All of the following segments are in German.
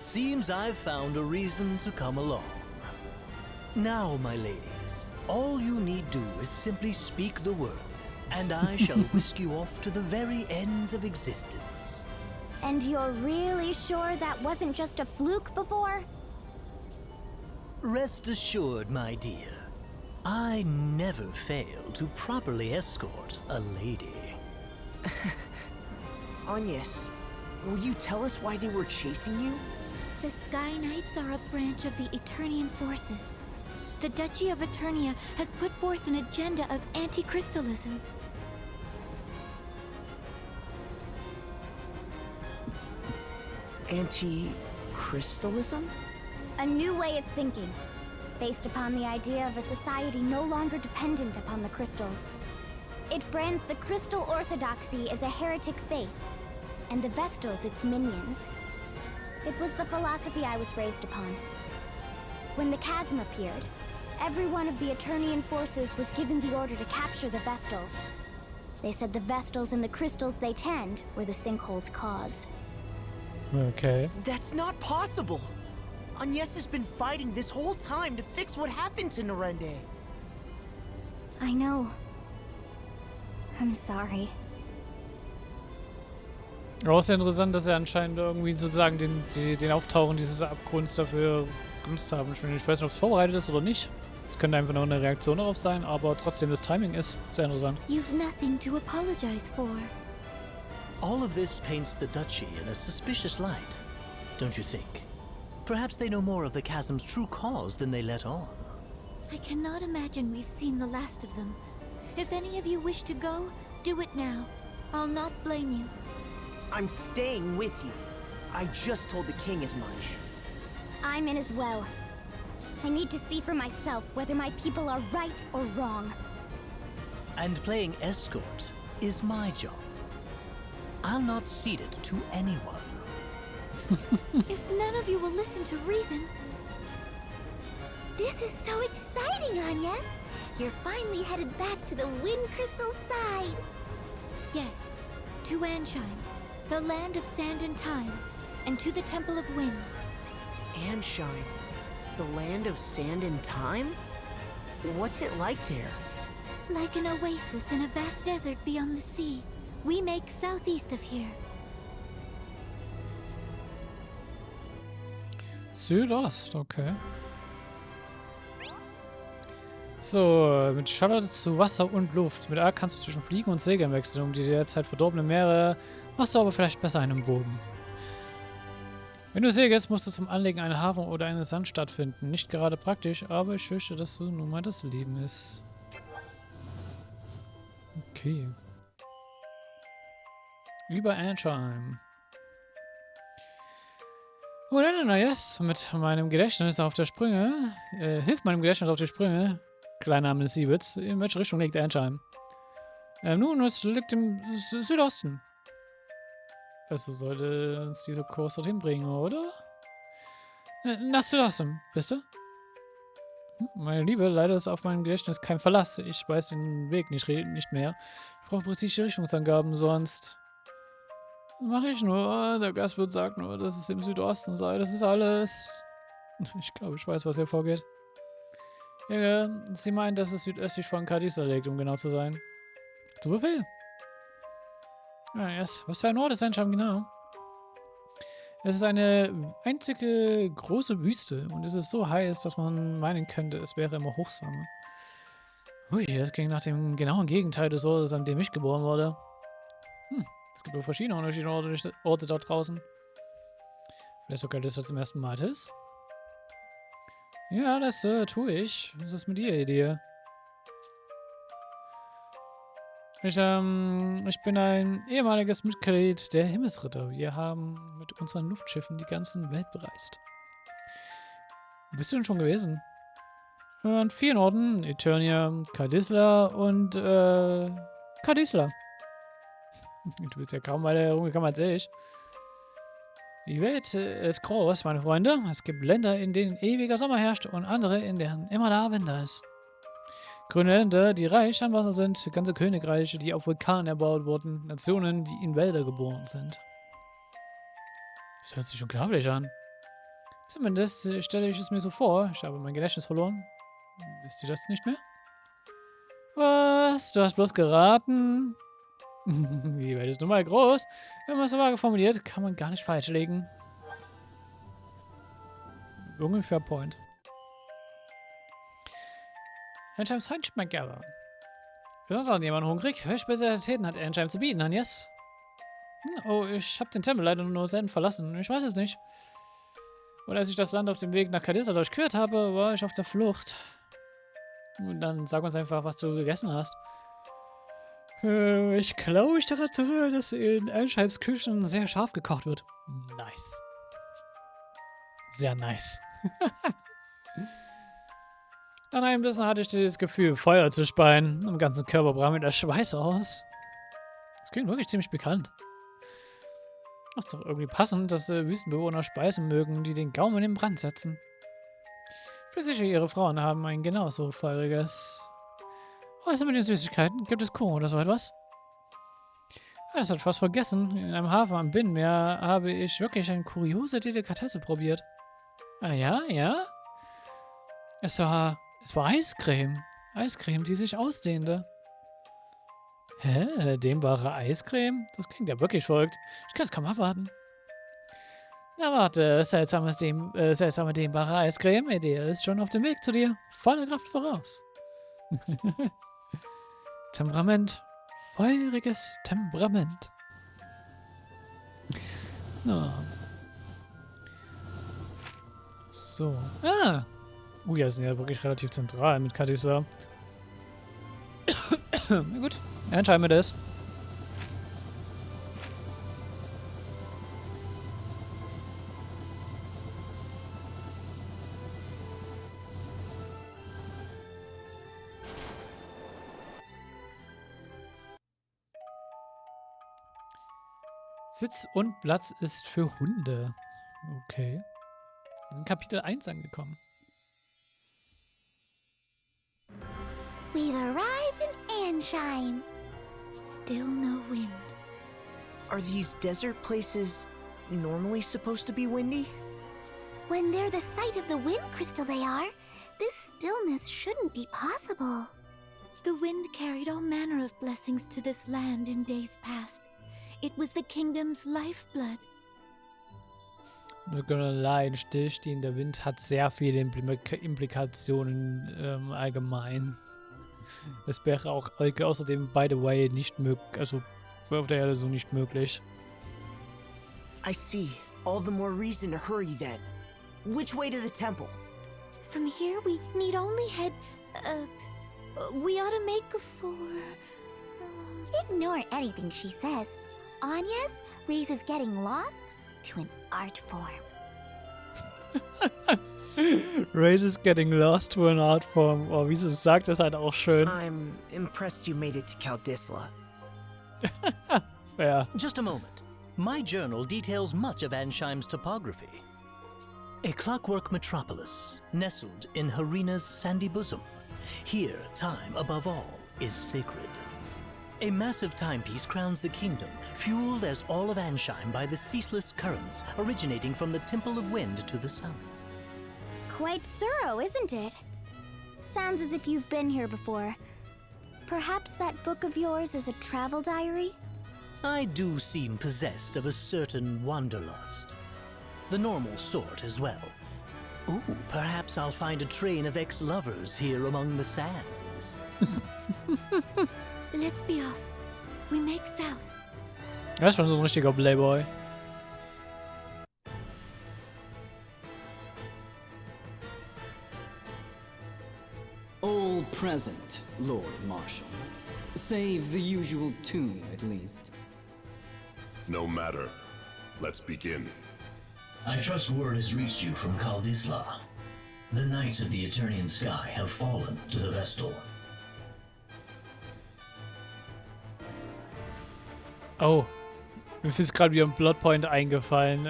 seems I've found a reason to come along. Now, my ladies, all you need do is simply speak the word, and I shall whisk you off to the very ends of existence. And you're really sure that wasn't just a fluke before? Rest assured, my dear, I never fail to properly escort a lady. Agnes, will you tell us why they were chasing you? The Sky Knights are a branch of the Eternian forces. The Duchy of Eternia has put forth an agenda of anti-crystalism. Anti-crystalism? A new way of thinking, based upon the idea of a society no longer dependent upon the crystals. It brands the crystal orthodoxy as a heretic faith, and the Vestals its minions. It was the philosophy I was raised upon. When the chasm appeared, every one of the Eternian forces was given the order to capture the Vestals. They said the Vestals and the crystals they tend were the sinkhole's cause. Okay. That's not possible! Agnes has been fighting this whole time to fix what happened to Narende. I know. I'm sorry. Auch sehr interessant, dass er anscheinend irgendwie sozusagen den Auftauchen dieses Abgrunds dafür genutzt haben. Ich weiß nicht, ob es vorbereitet ist oder nicht. Es könnte einfach nur eine Reaktion darauf sein, aber trotzdem das Timing ist sehr interessant. You've nothing to apologize for. All of this paints the Duchy in a suspicious light, don't you think? Perhaps they know more of the chasm's true cause than they let on. I cannot imagine we've seen the last of them. If any of you wish to go, do it now. I'll not blame you. I'm staying with you. I just told the king as much. I'm in as well. I need to see for myself whether my people are right or wrong. And playing escort is my job. I'll not cede it to anyone. If none of you will listen to reason... This is so exciting, Agnes! You're finally headed back to the Wind Crystal's side! Yes, to Anshine, the land of sand and time, and to the Temple of Wind. Anshine, the land of sand and time? What's it like there? Like an oasis in a vast desert beyond the sea. We make southeast of here. Südost, okay. So, mit Charlotte zu Wasser und Luft. Mit A kannst du zwischen Fliegen und Segeln wechseln. Um die derzeit verdorbenen Meere machst du aber vielleicht besser einen Boden. Wenn du segelst, musst du zum Anlegen einen Hafen oder eine Sandstadt finden. Nicht gerade praktisch, aber ich fürchte, dass so nun mal das Leben ist. Okay. Über Anshine. Oh nein, na jetzt mit meinem Gedächtnis auf der Sprünge. Hilft meinem Gedächtnis auf die Sprünge. Kleinname Siewitz. In welche Richtung liegt Anshine? Nun, es liegt im Südosten. Also sollte uns dieser Kurs dorthin bringen, oder? Nach Südosten, bist du? Meine Liebe, leider ist auf meinem Gedächtnis kein Verlass. Ich weiß den Weg nicht mehr. Ich brauche präzise Richtungsangaben, sonst... Mache ich nur. Der Gastwirt sagt nur, dass es im Südosten sei. Das ist alles. Ich glaube, ich weiß, was hier vorgeht. Sie meint, dass es südöstlich von Cadiz liegt, um genau zu sein. Zu Befehl. Ja, yes. Was für ein Ort ist Anshine genau? Es ist eine einzige große Wüste und es ist so heiß, dass man meinen könnte, es wäre immer Hochsommer. Ui, das klingt nach dem genauen Gegenteil des Ortes, an dem ich geboren wurde. Es gibt wohl verschiedene unterschiedliche Orte dort draußen. Vielleicht sogar das zum ersten Mal ist. Ja, das tue ich. Was ist mit dir, Idee? Ich bin ein ehemaliges Mitglied der Himmelsritter. Wir haben mit unseren Luftschiffen die ganze Welt bereist. Wo bist du denn schon gewesen? An vielen Orten. Eternia, Cadisla und Cadisla. Du bist ja kaum weiter herumgekommen als ich. Die Welt ist groß, meine Freunde. Es gibt Länder, in denen ewiger Sommer herrscht und andere, in denen immer da Winter ist. Grüne Länder, die reich an Wasser sind, ganze Königreiche, die auf Vulkanen erbaut wurden, Nationen, die in Wälder geboren sind. Das hört sich unglaublich an. Zumindest stelle ich es mir so vor. Ich habe mein Gedächtnis verloren. Wisst ihr das nicht mehr? Was? Du hast bloß geraten? Die Welt ist nun mal groß. Wenn man es so vage formuliert, kann man gar nicht falsch liegen. Ungefähr Point. Ensheims Feinschmecker. Ist sonst noch jemand hungrig? Welche Spezialitäten hat Enheim zu bieten, Hanjes? Oh, ich habe den Tempel leider nur selten verlassen. Ich weiß es nicht. Und als ich das Land auf dem Weg nach Cadiz durchquert habe, war ich auf der Flucht. Und dann sag uns einfach, was du gegessen hast. Ich glaube, ich dachte, dass in Ensheims Küchen sehr scharf gekocht wird. Nice. Sehr nice. Nach einem Bissen hatte ich das Gefühl, Feuer zu speien. Am ganzen Körper brach mir der Schweiß aus. Das klingt wirklich ziemlich bekannt. Das ist doch irgendwie passend, dass Wüstenbewohner Speisen mögen, die den Gaumen in Brand setzen. Ich bin sicher, ihre Frauen haben ein genauso feuriges. Was ist mit den Süßigkeiten? Gibt es Kuchen oder so etwas? Das hat ich fast vergessen. In einem Hafen am Binnenmeer habe ich wirklich eine kuriose Delikatesse probiert. Ah ja, ja? Es war Eiscreme. Eiscreme, die sich ausdehnte. Hä? Dehnbare Eiscreme? Das klingt ja wirklich verrückt. Ich kann es kaum abwarten. Na warte, seltsame dehnbare Eiscreme. Idee ist schon auf dem Weg zu dir. Voller Kraft voraus. Temperament. Feuriges Temperament. Na. So. Ah! Ja, sind ja wirklich relativ zentral mit Kadisla. Na gut, entscheiden wir das. Sitz und Platz ist für Hunde. Okay. Wir sind in Kapitel 1 angekommen. We've arrived in Ansheim. Still no wind. Are these desert places normally supposed to be windy? When they're the site of the wind crystal they are, this stillness shouldn't be possible. The wind carried all manner of blessings to this land in days past. It was the kingdom's lifeblood. Not gonna lie, ein stillstehender Wind hat sehr viele Implikationen allgemein. Das wäre auch außerdem, by the way, nicht möglich, also auf der Erde so nicht möglich. I see. All the more reason to hurry then. Which way to the temple? From here we need only head, we ought to make for... Ignore anything she says. Anya's raises getting lost to an art form. Race is getting lost to an art form. Oh, wie sie es sagt, ist halt auch schön. I'm impressed you made it to Kaldisla. Ja. Just a moment. My journal details much of Ansheim's topography. A clockwork metropolis, nestled in Harina's sandy bosom. Here, time, above all, is sacred. A massive timepiece crowns the kingdom, fueled as all of Ansheim by the ceaseless currents originating from the Temple of Wind to the south. Quite thorough, isn't it? Sounds as if you've been here before. Perhaps that book of yours is a travel diary? I do seem possessed of a certain wanderlust. The normal sort as well. Ooh, perhaps I'll find a train of ex-lovers here among the sands. Let's be off. We make south. Er ist schon so ein richtiger Playboy. All present, Lord Marshal. Save the usual tune, at least. No matter. Let's begin. I trust word has reached you from Kaldisla. The Knights of the Eternian Sky have fallen to the Vestal. Oh, mir ist gerade wieder ein Plotpoint eingefallen,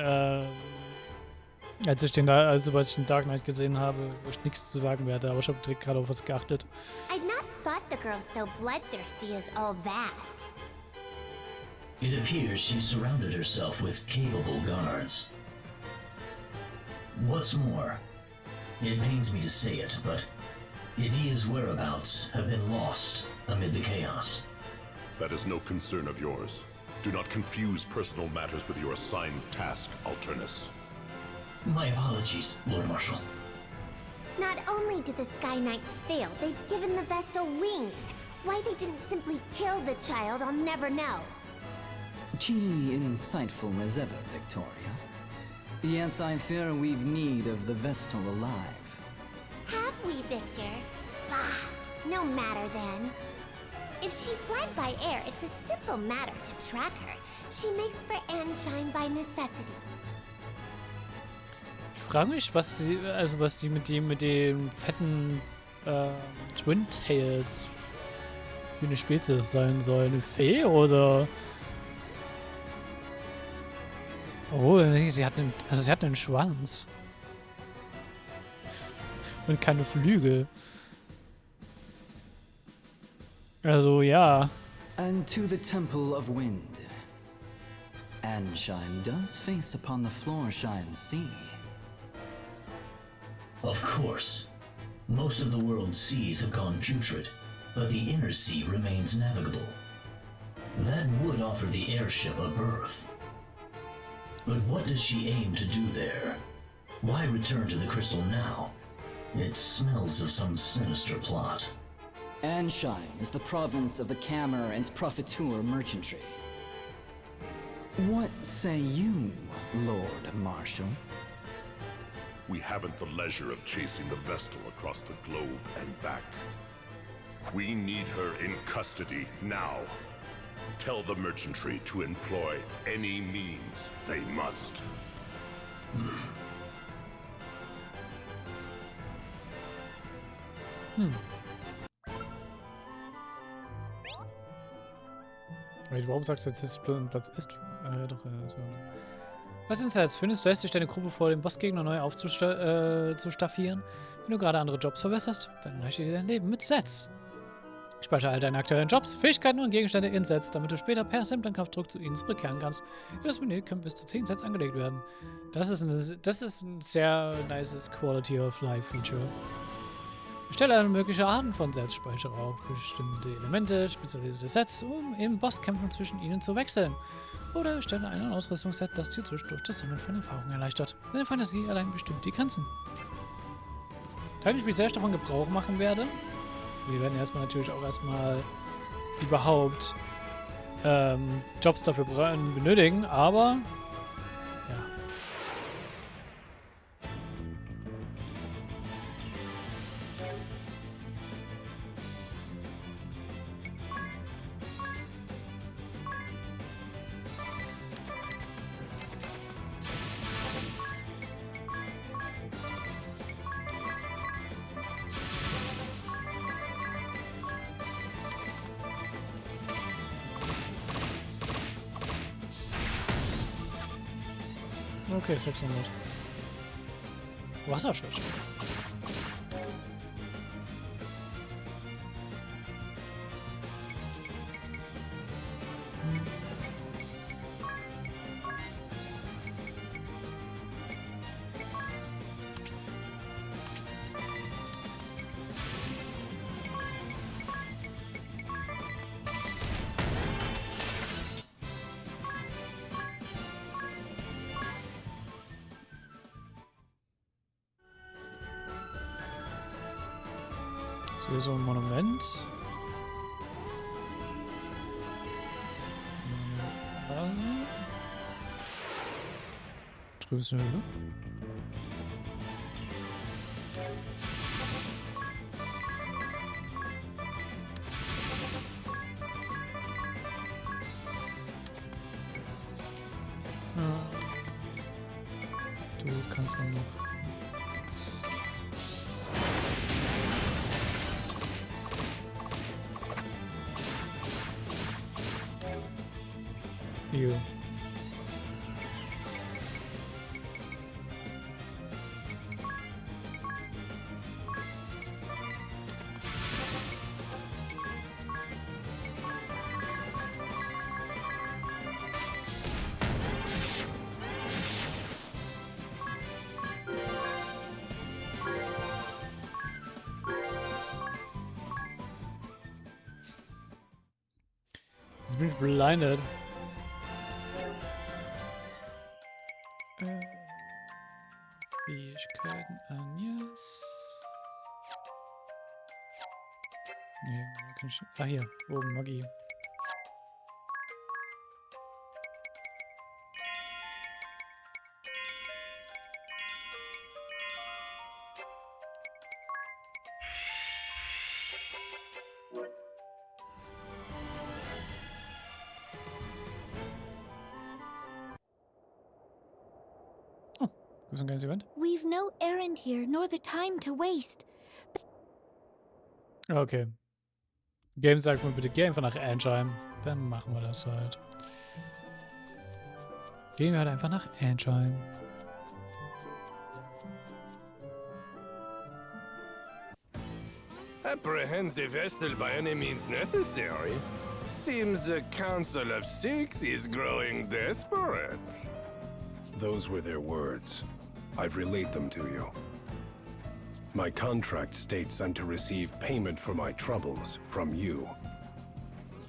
als ich den Dark Knight gesehen habe, wo ich nichts zu sagen werde, aber ich habe direkt gerade auf was geachtet. I'd not thought the girl's so bloodthirsty as all that. It appears she surrounded herself with capable guards. What's more, it pains me to say it, but Idia's whereabouts have been lost amid the chaos. That is no concern of yours. Do not confuse personal matters with your assigned task, Alternus. My apologies, Lord Marshal. Not only did the Sky Knights fail, they've given the Vestal wings. Why they didn't simply kill the child, I'll never know. Keenly insightful as ever, Victoria. Yet I fear we've need of the Vestal alive. Have we, Victor? Bah, no matter then. If she fled by air, it's a simple matter to track her. She makes for Anshine by necessity. Ich frage mich, was die mit den fetten Twin Tails für eine Spezies sein soll. Eine Fee oder? Oh, nee, sie hat einen Schwanz. Und keine Flügel. Also, ja. And to the Temple of Wind. Anshine does face upon the Floorshine Sea. Of course. Most of the world's seas have gone putrid, but the inner sea remains navigable. That would offer the airship a berth. But what does she aim to do there? Why return to the crystal now? It smells of some sinister plot. Anshine is the province of the Cammer and Profiteur merchantry. What say you, Lord Marshal? We haven't the leisure of chasing the Vestal across the globe and back. We need her in custody now. Tell the merchantry to employ any means they must. Warum sagst du jetzt, dass es Platz ist? Doch, so. Was ist jetzt? Findest du, lässt dich deine Gruppe vor dem Bossgegner neu aufzustaffieren? Wenn du gerade andere Jobs verbesserst, dann erleichtert dir dein Leben mit Sets. Speichere all deine aktuellen Jobs, Fähigkeiten und Gegenstände in Sets, damit du später per simplen Knopfdruck zu ihnen zurückkehren kannst. In das Menü können bis zu 10 Sets angelegt werden. Das ist ein sehr nices Quality of Life Feature. Erstelle alle möglichen Arten von Sets, speichere auch bestimmte Elemente, spezialisierte Sets, um im Bosskämpfen zwischen ihnen zu wechseln. Oder erstelle ein Ausrüstungsset, das dir zwischendurch das Sammeln von Erfahrungen erleichtert. Deine Fantasie allein bestimmt die Grenzen. Da ich sehr davon Gebrauch machen werde, wir werden natürlich auch erstmal überhaupt Jobs dafür benötigen, aber ja. Okay, 600. Wasserschwäche. Hier so ein Monument. Drüben ist eine Höhle. Du kannst mal noch. You. Jetzt bin ich blinded. Fähigkeiten an yes. Nee, kann ich. Ah, hier, oben, Magie. Ein kleines Event. We've no errand here, nor the time to waste. Okay. Game sagt mir bitte, geh einfach nach Ansheim. Dann machen wir das halt. Gehen wir halt einfach nach Ansheim. Apprehensive vestal by any means necessary. Seems the Council of Six is growing desperate. Those were their words. I've relayed them to you. My contract states I'm to receive payment for my troubles from you.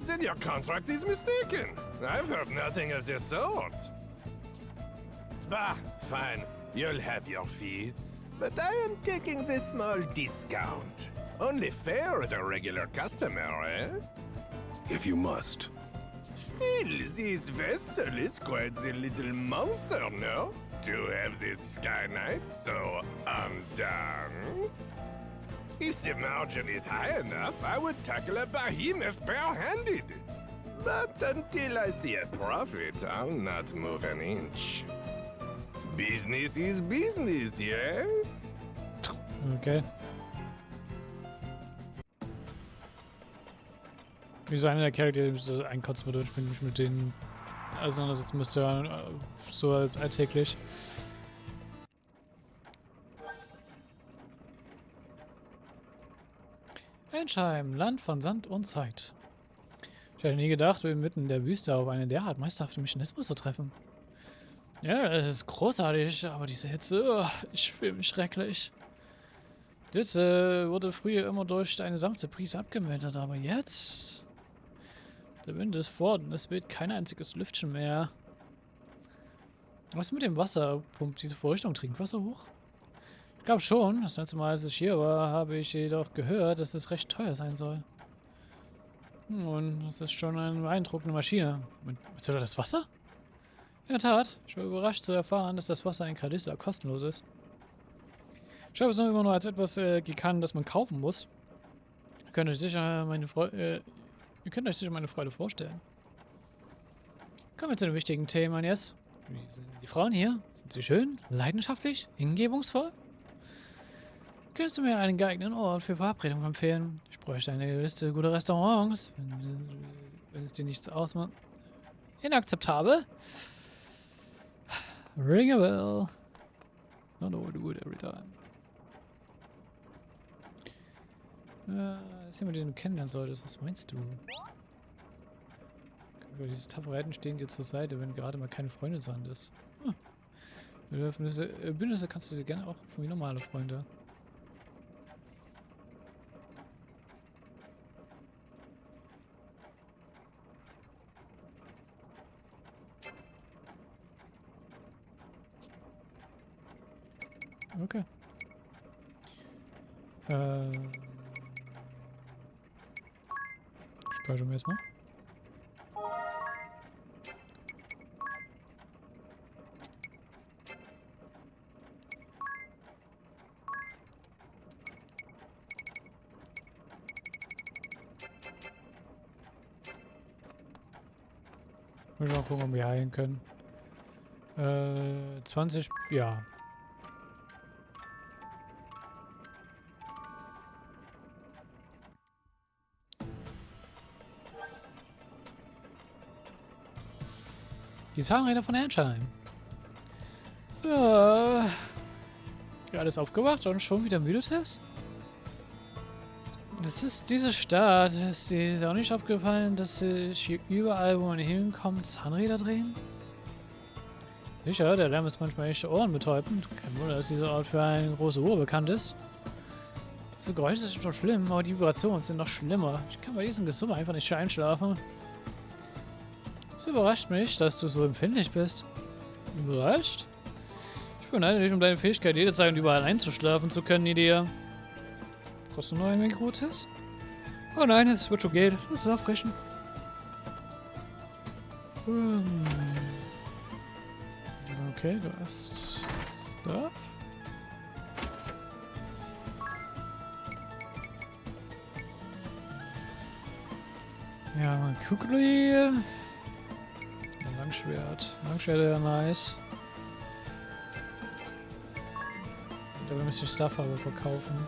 Then your contract is mistaken. I've heard nothing of the sort. Bah, fine. You'll have your fee. But I am taking the small discount. Only fair as a regular customer, eh? If you must. Still, this Vestal is quite the little monster, no? To have this Sky Knight so undone? If the margin is high enough, I would tackle a behemoth bare-handed. But until I see a profit, I'll not move an inch. Business is business, yes? Okay. Wie so einer der Charakter, die so einkotzen würde, wenn ich mich mit denen auseinandersetzen müsste, so alltäglich. Ansheim, Land von Sand und Zeit. Ich hätte nie gedacht, mitten in der Wüste auf einen derart meisterhaften Mechanismus zu treffen. Ja, das ist großartig, aber diese Hitze, ich fühle mich schrecklich. Die Hitze wurde früher immer durch eine sanfte Brise abgemildert, aber jetzt... Der Wind ist fort und es weht kein einziges Lüftchen mehr. Was mit dem Wasser? Pumpt diese Vorrichtung Trinkwasser hoch? Ich glaube schon. Das letzte Mal, als ich hier war, habe ich jedoch gehört, dass es recht teuer sein soll. Und das ist schon eine beeindruckende Maschine. Meinst du da das Wasser? In der Tat. Ich war überrascht zu erfahren, dass das Wasser in Kalissa kostenlos ist. Ich habe es nur immer nur als etwas gekannt, das man kaufen muss. Ihr könnt euch sicher meine Freude vorstellen. Kommen wir zu den wichtigen Themen jetzt. Wie sind die Frauen hier? Sind sie schön, leidenschaftlich, hingebungsvoll? Könntest du mir einen geeigneten Ort für Verabredung empfehlen? Ich bräuchte eine Liste guter Restaurants, wenn es dir nichts ausmacht. Inakzeptabel. Ring a bell. Not all do it every time. Das ist jemand, den du kennenlernen solltest. Was meinst du? Diese Taburetten stehen dir zur Seite, wenn gerade mal keine Freundin zu Hand ist. Bündnisse kannst du sie gerne auch wie normale Freunde. Okay. Speichern wir erstmal. Müssen wir mal gucken, ob wir heilen können. 20, ja. Die Zahnräder von Ansheim. Ja, alles aufgewacht und schon wieder Müdetest? Das ist diese Stadt. Ist dir auch nicht aufgefallen, dass sich hier überall, wo man hinkommt, Zahnräder drehen? Sicher, der Lärm ist manchmal echt ohrenbetäubend. Kein Wunder, dass dieser Ort für eine große Uhr bekannt ist. Diese Geräusche sind schon schlimm, aber die Vibrationen sind noch schlimmer. Ich kann bei diesem Gesumme einfach nicht einschlafen. Es überrascht mich, dass du so empfindlich bist. Überrascht? Ich beneide dich um deine Fähigkeit, jederzeit und überall einzuschlafen zu können, Idee. Brauchst du noch ein wenig Rotes? Oh nein, es wird schon gehen. Lass es aufbrechen. Okay, du hast Stuff. Ja, ein Kugli. Langschwert. Langschwert wäre nice. Dabei müsste ich Stuff aber verkaufen.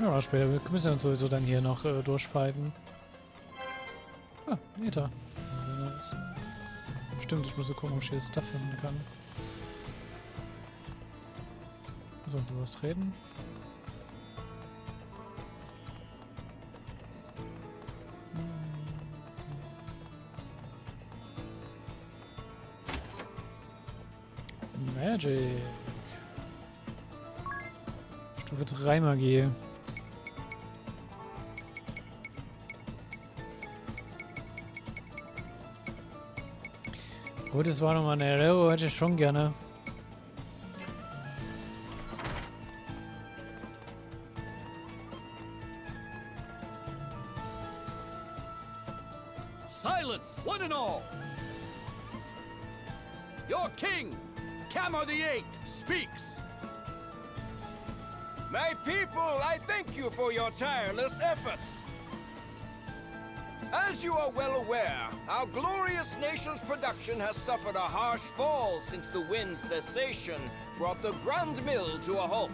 Ja, später. Wir müssen uns sowieso dann hier noch durchfighten. Ah, Meter. Nice. Stimmt, ich muss so gucken, ob ich hier Stuff finden kann. So, du wirst reden. Magic. Stufe 3 Magie. Gut, das war nochmal eine Ehre, hätte ich schon gerne. Silence, one and all! Your king, Camor the Eighth, speaks! My people, I thank you for your tireless efforts. As you are well aware, our glorious nation's production has suffered a harsh fall since the wind's cessation brought the Grand Mill to a halt.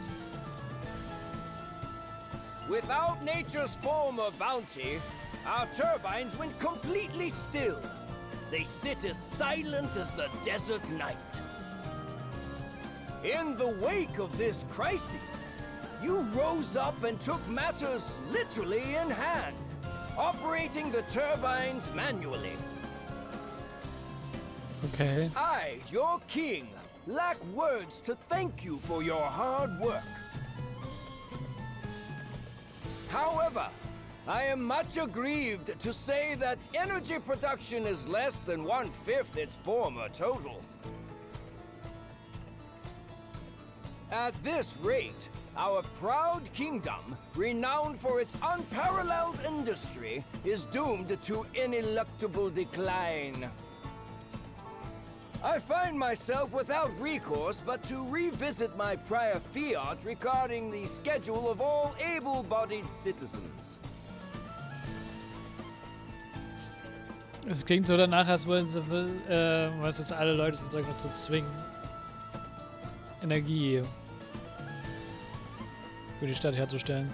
Without nature's form of bounty, our turbines went completely still. They sit as silent as the desert night. In the wake of this crisis, you rose up and took matters literally in hand, operating the turbines manually. Okay. I, your king, lack words to thank you for your hard work. However, I am much aggrieved to say that energy production is less than 1/5 its former total. At this rate, our proud kingdom, renowned for its unparalleled industry, is doomed to ineluctable decline. I find myself without recourse but to revisit my prior fiat regarding the schedule of all able-bodied citizens. Es klingt so danach, als wollen sie was jetzt alle Leute sozusagen zu zwingen, Energie für die Stadt herzustellen.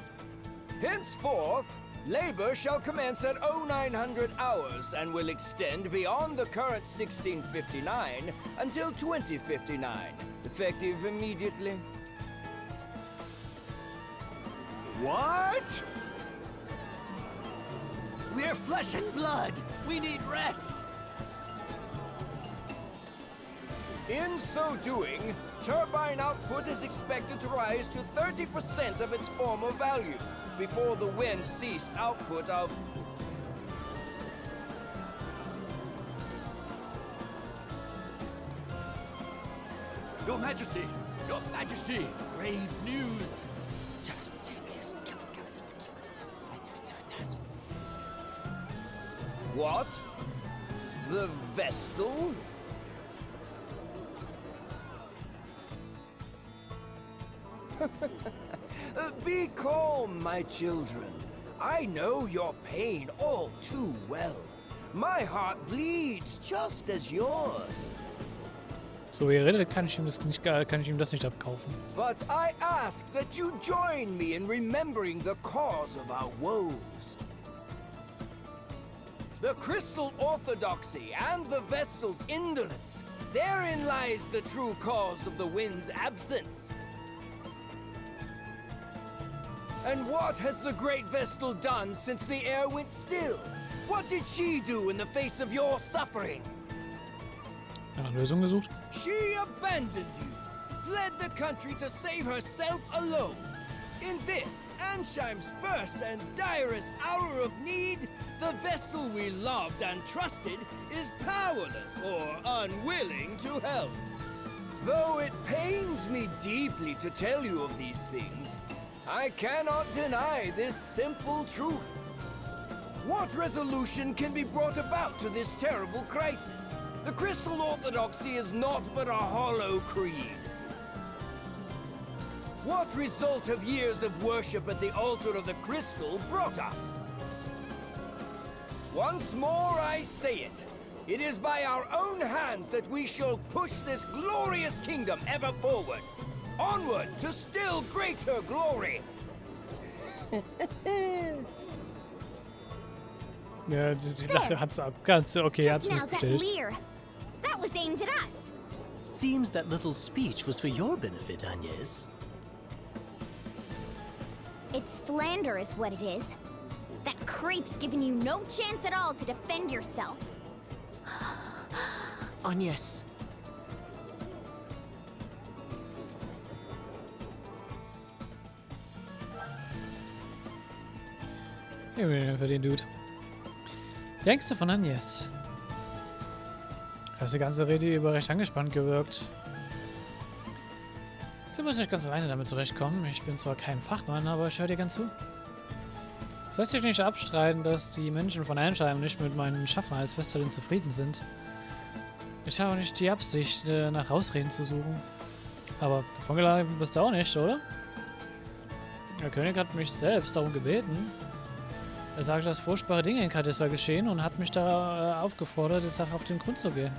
Henceforth, labor shall commence at 0900 hours and will extend beyond the current 1659 until 2059, effective immediately. What? We're flesh and blood. We need rest. In so doing, turbine output is expected to rise to 30% of its former value before the wind ceased output of... Your Majesty! Your Majesty! Grave news! Just take this. What? The Vestal? Be calm, my children. I know your pain all too well. My heart bleeds just as yours. So wie er redet, kann ich ihm das nicht abkaufen. But I ask that you join me in remembering the cause of our woes. The Crystal Orthodoxy and the Vestal's indolence. Therein lies the true cause of the wind's absence. And what has the great Vestal done since the air went still? What did she do in the face of your suffering? Eine Lösung gesucht. She abandoned you, fled the country to save herself alone. In this, Ansheim's first and direst hour of need, the Vestal we loved and trusted is powerless or unwilling to help. Though it pains me deeply to tell you of these things, I cannot deny this simple truth. What resolution can be brought about to this terrible crisis? The Crystal Orthodoxy is naught but a hollow creed. What result have years of worship at the altar of the Crystal brought us? Once more I say it. It is by our own hands that we shall push this glorious kingdom ever forward. Onward to still greater glory. Ja, die Lache hat's ab. Ganz okay, hat's Just now mich that bestätigt. leer. That was aimed at us. Seems that little speech was for your benefit, Agnes. It's slander is what it is. That creep's giving you no chance at all to defend yourself. Agnes. Für den Dude. Die Ängste von Agnes. Du hast die ganze Rede über recht angespannt gewirkt. Sie muss nicht ganz alleine damit zurechtkommen. Ich bin zwar kein Fachmann, aber ich höre dir ganz zu. Es lässt sich nicht abstreiten, dass die Menschen von Ansheim nicht mit meinen Schaffen als Vestalin zufrieden sind. Ich habe nicht die Absicht, nach Ausreden zu suchen. Aber davon geladen bist du auch nicht, oder? Der König hat mich selbst darum gebeten. Er sagte, dass furchtbare Dinge in Kadissa geschehen und hat mich da aufgefordert, der Sache auf den Grund zu gehen.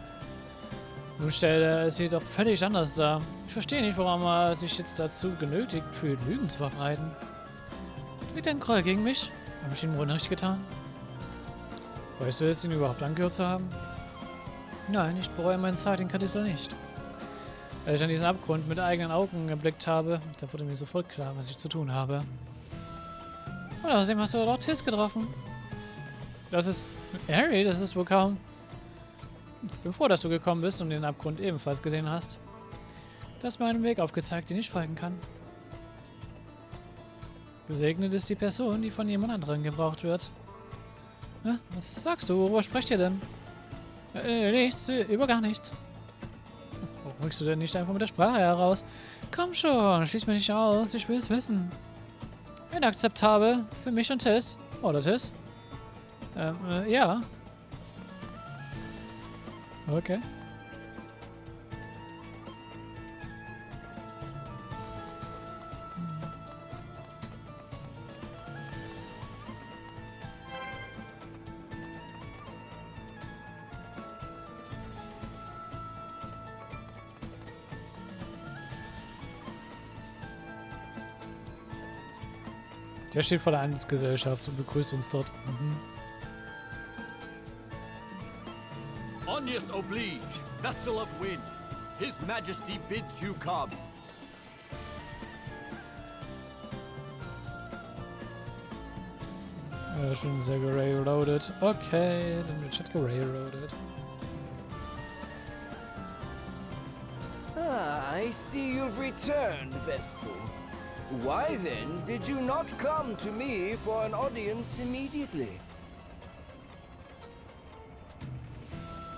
Nun stellt er es jedoch völlig anders dar. Ich verstehe nicht, warum er sich jetzt dazu genötigt fühlt, Lügen zu verbreiten. Liegt ein Groll gegen mich? Habe ich ihm wohl nicht getan? Weißt du es, ihn überhaupt angehört zu haben? Nein, ich bereue meine Zeit in Kadissa nicht. Als ich an diesen Abgrund mit eigenen Augen geblickt habe, da wurde mir sofort klar, was ich zu tun habe. Und außerdem hast du dort Tis getroffen. Das ist... Harry, das ist wohl kaum... Bevor dass du gekommen bist und den Abgrund ebenfalls gesehen hast. Du hast mir einen Weg aufgezeigt, den ich folgen kann. Gesegnet ist die Person, die von jemand anderem gebraucht wird. Ja, was sagst du? Worüber sprecht ihr denn? Nichts, über gar nichts. Warum kriegst du denn nicht einfach mit der Sprache heraus? Komm schon, schließ mich nicht aus, ich will es wissen. Inakzeptabel für mich und Tis. Oder Tis? Ja. Okay. Der steht vor der Handelsgesellschaft und begrüßt uns dort. Agnes oblige, Vestal of Wind. His Majesty bids you come. Ich bin sehr gerailroadet. Okay, dann wird schon gerailroadet. Ah, I see you've returned, Vestal. Why then did you not come to me for an audience immediately?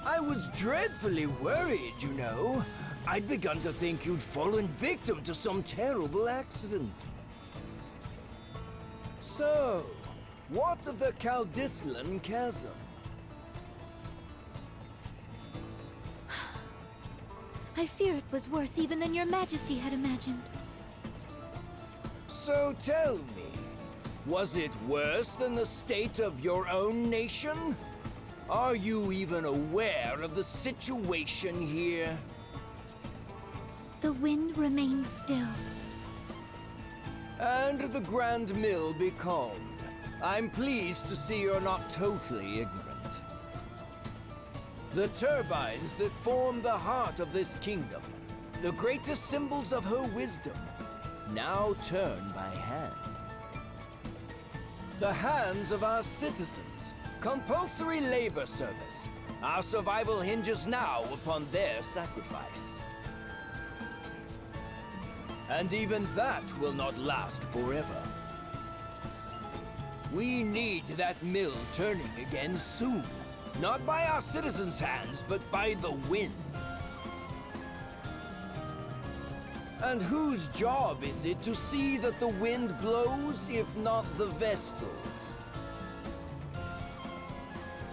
I was dreadfully worried, you know. I'd begun to think you'd fallen victim to some terrible accident. So, what of the Caldislan Chasm? I fear it was worse even than your Majesty had imagined. So tell me, was it worse than the state of your own nation? Are you even aware of the situation here? The wind remains still. And the Grand Mill be calmed. I'm pleased to see you're not totally ignorant. The turbines that form the heart of this kingdom, the greatest symbols of her wisdom, now turn by hand. the hands of our citizens. Compulsory labor service. Our survival hinges now upon their sacrifice. And even that will not last forever. We need that mill turning again soon. Not by our citizens' hands, but by the wind. And whose job is it to see that the wind blows, if not the Vestals?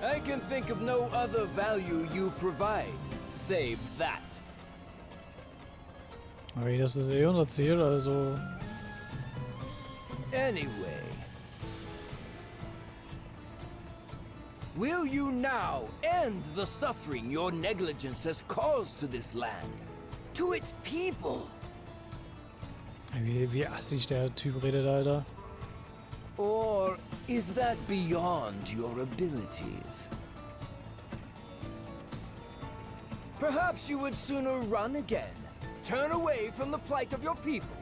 I can think of no other value you provide, save that. Okay, das ist eh unser Ziel, also... Anyway. Will you now end the suffering your negligence has caused to this land? To its people? Wie assig der Typ redet, Alter. Or is that beyond your abilities? Perhaps you would sooner run again. Turn away from the plight of your people.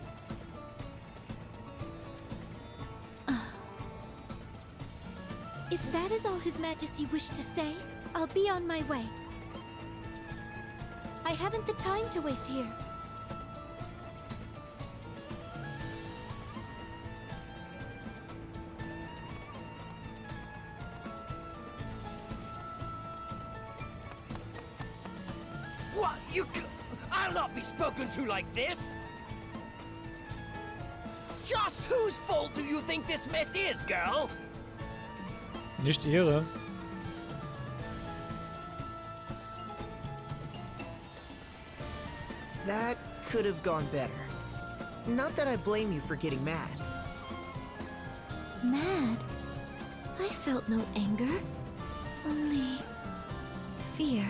If that is all His Majesty wished to say, I'll be on my way. I haven't the time to waste here. What? I'll not be spoken to like this! Just whose fault do you think this mess is, girl? Nicht Ehre. That could have gone better. Not that I blame you for getting mad. Mad? I felt no anger, only fear.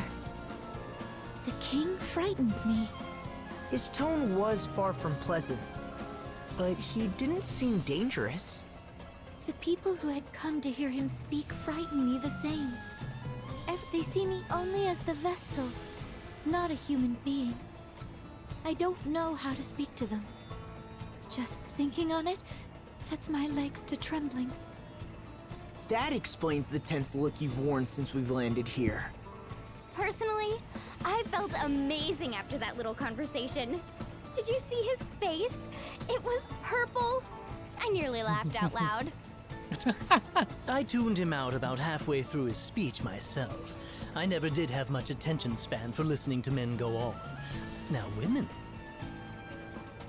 The king frightens me. His tone was far from pleasant, but he didn't seem dangerous. The people who had come to hear him speak frighten me the same. They see me only as the Vestal, not a human being. I don't know how to speak to them. Just thinking on it sets my legs to trembling. That explains the tense look you've worn since we've landed here. Personally, I felt amazing after that little conversation. Did you see his face? It was purple. I nearly laughed out loud. I tuned him out about halfway through his speech myself. I never did have much attention span for listening to men go on. Now women.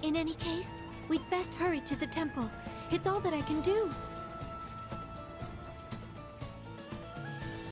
In any case, we'd best hurry to the temple. It's all that I can do.